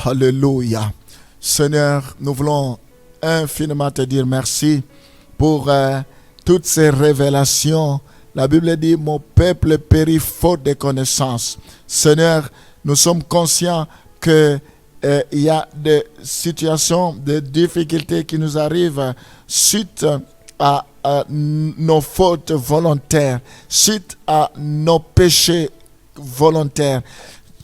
Alléluia. Seigneur, nous voulons infiniment te dire merci pour toutes ces révélations. La Bible dit, mon peuple périt faute de connaissances. Seigneur, nous sommes conscients que il y a des situations, des difficultés qui nous arrivent suite à nos fautes volontaires, suite à nos péchés volontaires,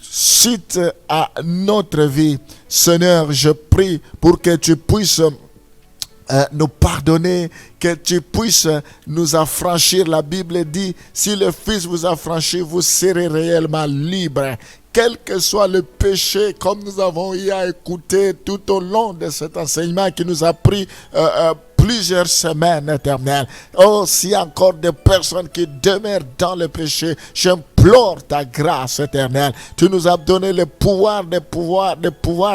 suite à notre vie. Seigneur, je prie pour que tu puisses nous pardonner, que tu puisses nous affranchir. La Bible dit, si le Fils vous affranchit, vous serez réellement libre. Quel que soit le péché, comme nous avons eu à écouter tout au long de cet enseignement qui nous a pris plusieurs semaines, Éternel. Oh, s'il y a encore des personnes qui demeurent dans le péché, j'implore ta grâce, Éternel. Tu nous as donné le pouvoir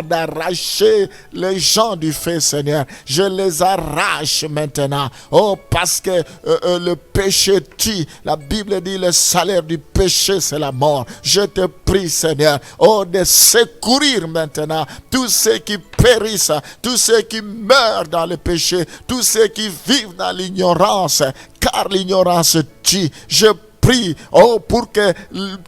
d'arracher les gens du feu, Seigneur. Je les arrache maintenant. Oh, parce que le péché tue. La Bible dit, le salaire du péché, c'est la mort. Je te prie, Seigneur, oh, de secourir maintenant tous ceux qui périssent, tous ceux qui meurent dans le péché, tous ceux qui vivent dans l'ignorance, car l'ignorance tue. Je prie, oh, pour que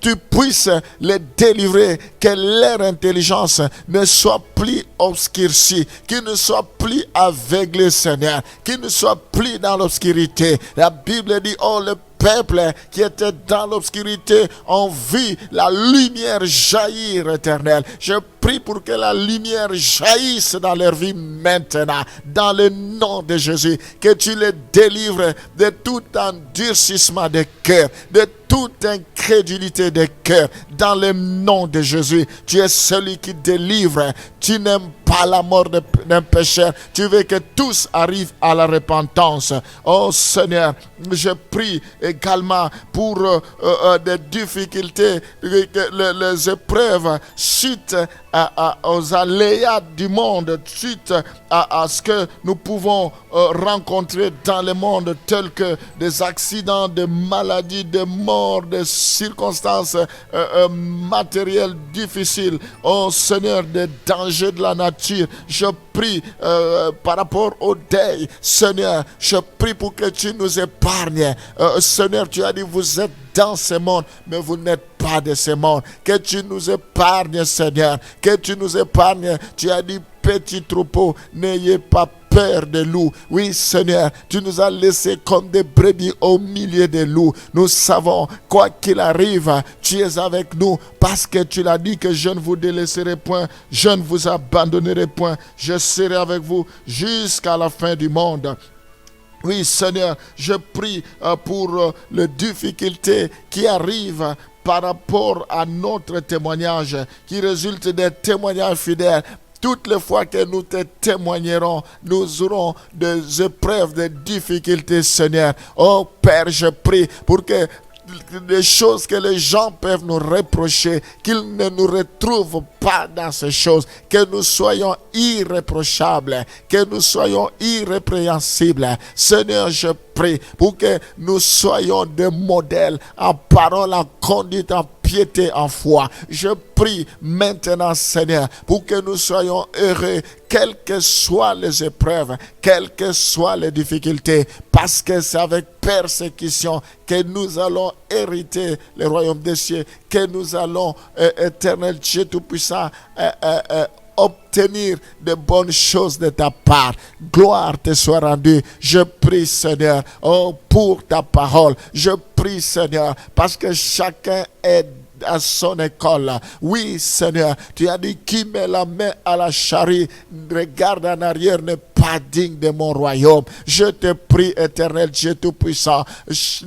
tu puisses les délivrer, que leur intelligence ne soit plus obscurcie, qu'ils ne soient plus aveuglés, Seigneur, qu'ils ne soient plus dans l'obscurité. La Bible dit, oh, le peuple qui était dans l'obscurité ont vu la lumière jaillir, Éternel. Je prie pour que la lumière jaillisse dans leur vie maintenant, dans le nom de Jésus, que tu les délivres de tout endurcissement de cœur, de toute incrédulité de cœur, dans le nom de Jésus. Tu es celui qui délivre. Tu n'aimes pas la mort d'un pécheur. Tu veux que tous arrivent à la repentance. Oh Seigneur, je prie également pour des difficultés, les épreuves suite aux aléas du monde, suite à ce que nous pouvons rencontrer dans le monde, tels que des accidents, des maladies, des morts, des circonstances matérielles difficiles. Oh Seigneur, des dangers de la nature. Je prie par rapport au deuil. Seigneur, je prie pour que tu nous épargnes. Seigneur, tu as dit, vous êtes dans ce monde, mais vous n'êtes pas de ce monde. Que tu nous épargnes, Seigneur. Que tu nous épargnes. Tu as dit, petit troupeau, n'ayez pas peur des loups. Oui, Seigneur, tu nous as laissés comme des brebis au milieu des loups. Nous savons, quoi qu'il arrive, tu es avec nous, parce que tu l'as dit que je ne vous délaisserai point, je ne vous abandonnerai point, je serai avec vous jusqu'à la fin du monde. Oui, Seigneur, je prie pour les difficultés qui arrivent par rapport à notre témoignage, qui résulte des témoignages fidèles. Toutes les fois que nous te témoignerons, nous aurons des épreuves, des difficultés, Seigneur. Oh Père, je prie pour que les choses que les gens peuvent nous reprocher, qu'ils ne nous retrouvent pas dans ces choses, que nous soyons irréprochables, que nous soyons irrépréhensibles. Seigneur, je prie pour que nous soyons des modèles en parole, en conduite, en piété, en foi. Je prie maintenant, Seigneur, pour que nous soyons heureux, quelles que soient les épreuves, quelles que soient les difficultés, parce que c'est avec persécution que nous allons hériter le royaume des cieux, que nous allons, éternel Dieu Tout-Puissant, obtenir de bonnes choses de ta part. Gloire te soit rendue. Je prie, Seigneur, oh, pour ta parole. Je prie, Seigneur, parce que chacun est à son école. Oui, Seigneur, tu as dit, qui met la main à la charrue, regarde en arrière, n'est pas digne de mon royaume. Je te prie, éternel Dieu Tout-Puissant,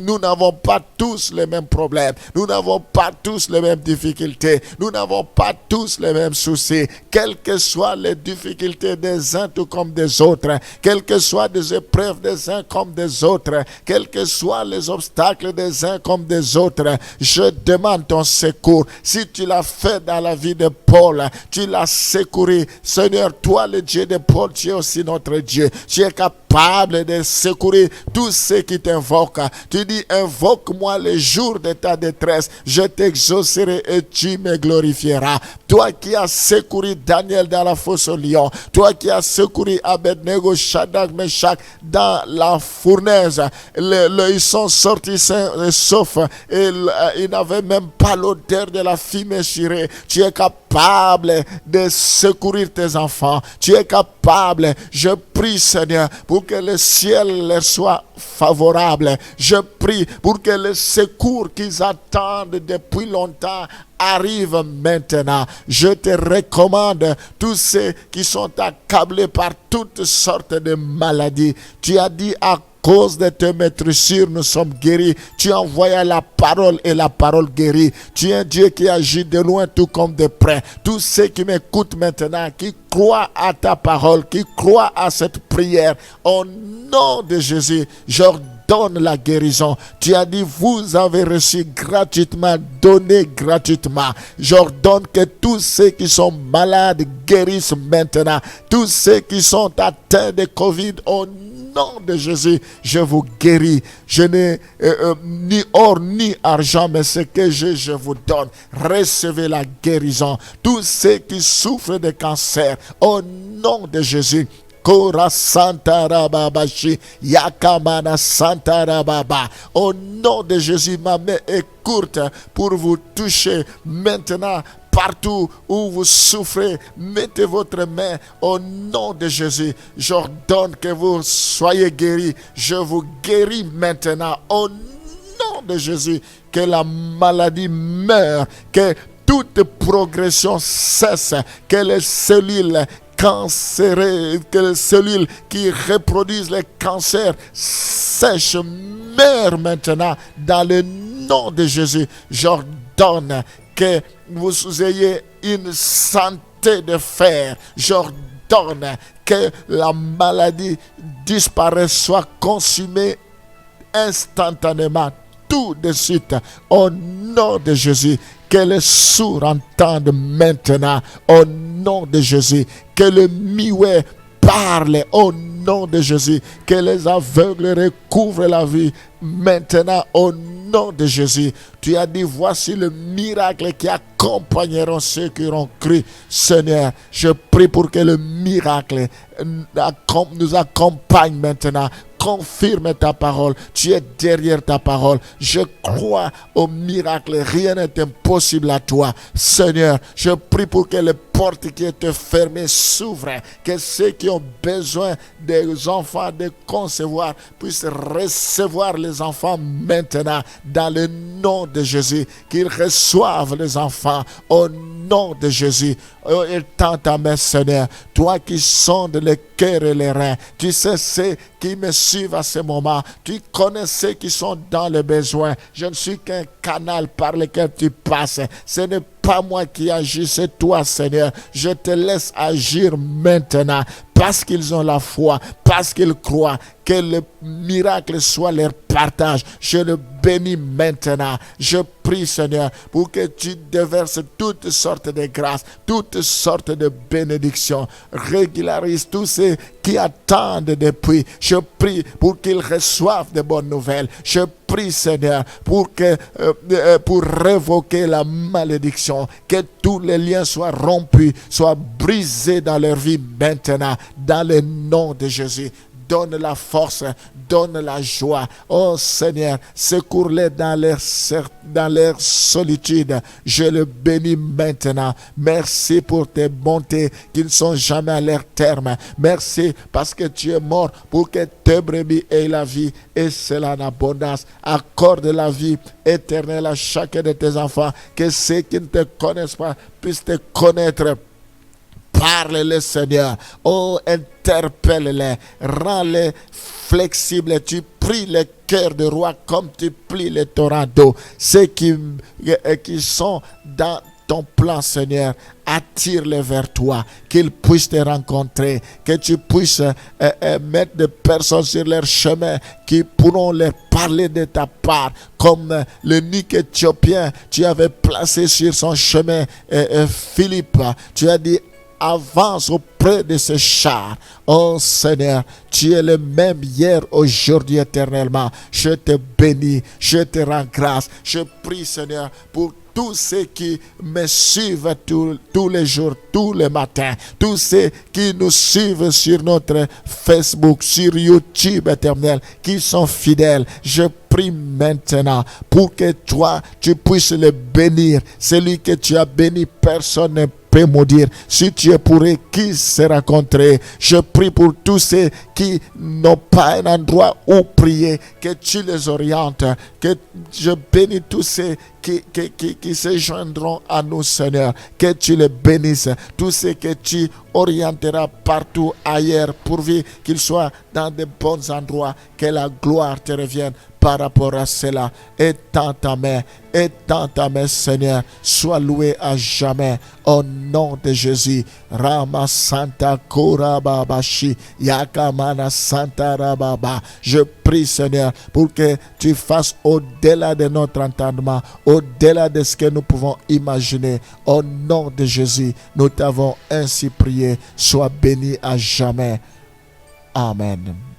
nous n'avons pas tous les mêmes problèmes, nous n'avons pas tous les mêmes difficultés, nous n'avons pas tous les mêmes soucis, quelles que soient les difficultés des uns tout comme des autres, quelles que soient les épreuves des uns comme des autres, quels que soient les obstacles des uns comme des autres, je demande ton secours. Si tu l'as fait dans la vie de Paul, tu l'as secouru. Seigneur, toi le Dieu de Paul, tu es aussi notre Dieu. Tu es capable capable de secourir tous ceux qui t'invoquent. Tu dis, invoque-moi le jour de ta détresse, je t'exaucerai et tu me glorifieras. Toi qui as secouru Daniel dans la fosse au lion, toi qui as secouru Abednego, Shadrach, Meshach dans la fournaise, ils sont sortis sains et saufs et ils n'avaient même pas l'odeur de la fumée chirée. Tu es capable de secourir tes enfants. Tu es capable. Je prie, Seigneur, pour que le ciel leur soit favorable. Je prie pour que le secours qu'ils attendent depuis longtemps arrive maintenant. Je te recommande tous ceux qui sont accablés par toutes sortes de maladies. Tu as dit, à cause de tes maîtrisures, nous sommes guéris. Tu envoyais la parole et la parole guérit. Tu es un Dieu qui agit de loin tout comme de près. Tous ceux qui m'écoutent maintenant, qui croient à ta parole, qui croient à cette prière, au nom de Jésus, j'ordonne la guérison. Tu as dit, vous avez reçu gratuitement, donné gratuitement. J'ordonne que tous ceux qui sont malades guérissent maintenant. Tous ceux qui sont atteints de Covid, au nom de Jésus, je vous guéris. Je n'ai ni or ni argent, mais ce que j'ai, je vous donne. Recevez la guérison. Tous ceux qui souffrent de cancer, au nom de Jésus, Kora Santa Rababashi, Yakamana Santa Rababa. Au nom de Jésus, ma main est courte pour vous toucher maintenant. Partout où vous souffrez, mettez votre main au nom de Jésus. J'ordonne que vous soyez guéris. Je vous guéris maintenant au nom de Jésus. Que la maladie meure, que toute progression cesse, que les cellules cancéreuses, que les cellules qui reproduisent les cancers sèchent, meurent maintenant dans le nom de Jésus. J'ordonne que vous ayez une santé de fer. J'ordonne que la maladie disparaisse, soit consumée instantanément, tout de suite, au nom de Jésus. Que les sourds entendent maintenant, au nom de Jésus. Que le muet parle, au nom de Jésus. Que les aveugles recouvrent la vie maintenant, au nom de Jésus. Tu as dit, voici le miracle qui accompagneront ceux qui auront cru. Seigneur, je prie pour que le miracle nous accompagne maintenant. Confirme ta parole. Tu es derrière ta parole. Je crois au miracle. Rien n'est impossible à toi. Seigneur, je prie pour que les portes qui étaient fermées s'ouvrent. Que ceux qui ont besoin des enfants de concevoir puissent recevoir les enfants maintenant. Dans le nom de Jésus. Qu'ils reçoivent les enfants au nom de Jésus. Oh, étends ta main, Seigneur. Toi qui sondes les cœurs et les reins. Tu sais ceux qui me suivent à ce moment. Tu connais ceux qui sont dans le besoin. Je ne suis qu'un canal par lequel tu passes. Ce n'est pas moi qui agis, c'est toi, Seigneur. Je te laisse agir maintenant. Parce qu'ils ont la foi, parce qu'ils croient, que le miracle soit leur partage. Je le bénis maintenant. Je prie, Seigneur, pour que tu déverses toutes sortes de grâces, toutes sortes de bénédictions. Régularise tous ceux qui attendent depuis. Je prie pour qu'ils reçoivent de bonnes nouvelles. Je prie, Seigneur, pour révoquer la malédiction, que tous les liens soient rompus, soient brisés dans leur vie maintenant, dans le nom de Jésus. Donne la force, donne la joie. Oh Seigneur, secours-les dans leur solitude. Je le bénis maintenant. Merci pour tes bontés qui ne sont jamais à leur terme. Merci parce que tu es mort pour que tes brebis aient la vie et cela en abondance. Accorde la vie éternelle à chacun de tes enfants. Que ceux qui ne te connaissent pas puissent te connaître. Parle-les, Seigneur. Oh, interpelle-les. Rends-les flexibles. Tu plies les cœurs de roi comme tu plies les torrents d'eau. Ceux qui sont dans ton plan, Seigneur, attire-les vers toi, qu'ils puissent te rencontrer, que tu puisses mettre des personnes sur leur chemin qui pourront leur parler de ta part, comme l'eunuque éthiopien, tu avais placé sur son chemin Philippe. Tu as dit, avance auprès de ce char. Oh Seigneur, tu es le même hier, aujourd'hui, éternellement. Je te bénis, je te rends grâce. Je prie, Seigneur, pour tous ceux qui me suivent tous les jours, tous les matins, tous ceux qui nous suivent sur notre Facebook, sur YouTube, éternel, qui sont fidèles. Je prie maintenant pour que toi, tu puisses les bénir. Celui que tu as béni, personne ne peut maudire. Si tu es pour eux, qui sera contre eux? Je prie pour tous ceux qui n'ont pas un endroit où prier, que tu les orientes, que je bénis tous ceux qui se joindront à nous, Seigneur, que tu les bénisses, tous ceux que tu orienteras partout ailleurs, pourvu qu'ils soient dans de bons endroits, que la gloire te revienne par rapport à cela. Étends ta main, Seigneur, sois loué à jamais, au nom de Jésus. Rama Santa Korababashi, Yakamana Santa Rababa. Je prie, Seigneur, pour que tu fasses au-delà de notre entendement, au-delà de ce que nous pouvons imaginer. Au nom de Jésus, nous t'avons ainsi prié. Sois béni à jamais. Amen.